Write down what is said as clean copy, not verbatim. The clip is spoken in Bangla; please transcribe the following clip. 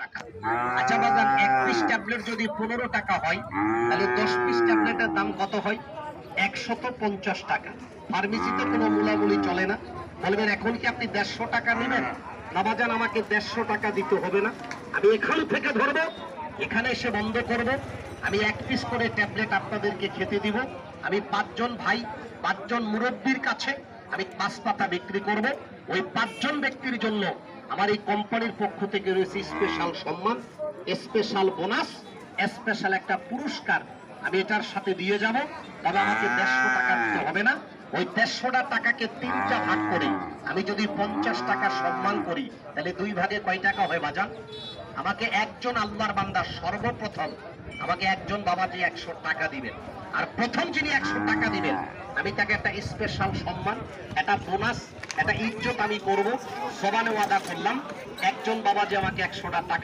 টাকা। আচ্ছা বাজান, 1 পিস ট্যাবলেট যদি 15 টাকা হয়, তাহলে 10 পিস ট্যাবলেটের দাম কত হয়? 150 টাকা। ফার্মেসিতে কোনো মূলামূলি চলে না। বলবেন এখন কি আপনি 150 টাকা নেবেন? না বাজান, আমাকে 150 টাকা দিতে হবে না। আমি এখান থেকে ধরবো, এখানে এসে বন্ধ করব। আমি 1 পিস করে ট্যাবলেট আপনাদেরকে খেতে দিব। আমি 5 জন ভাই, 5 জন মুরব্বীর কাছে আমি 5 পাতা বিক্রি করব। ওই 5 জন ব্যক্তির জন্য আমার এই কোম্পানির পক্ষ থেকে রয়েছে স্পেশাল সম্মান, স্পেশাল বোনাস, স্পেশাল একটা পুরস্কার আমি এটার সাথে দিয়ে যাব। তবে আমাকে 150 টাকা দিতে হবে না। ওই 150 টাকাকে 3টা ভাগ করে আমি যদি 50 টাকা সম্মান করি, তাহলে 2 ভাগে কয় টাকা হয় বাজান? আমাকে একজন আল্লাহর বান্দা সর্বপ্রথম আমাকে একজন বাবাজি 100 টাকা দিবেন। আর প্রথম যিনি 100 টাকা দিবেন, আমি তাকে একটা স্পেশাল সম্মান, একটা বোনাস, একটা ইজ্জত আমি করব। জবানে ওয়াদা করলাম, একজন বাবাজি আমাকে 100 টাকা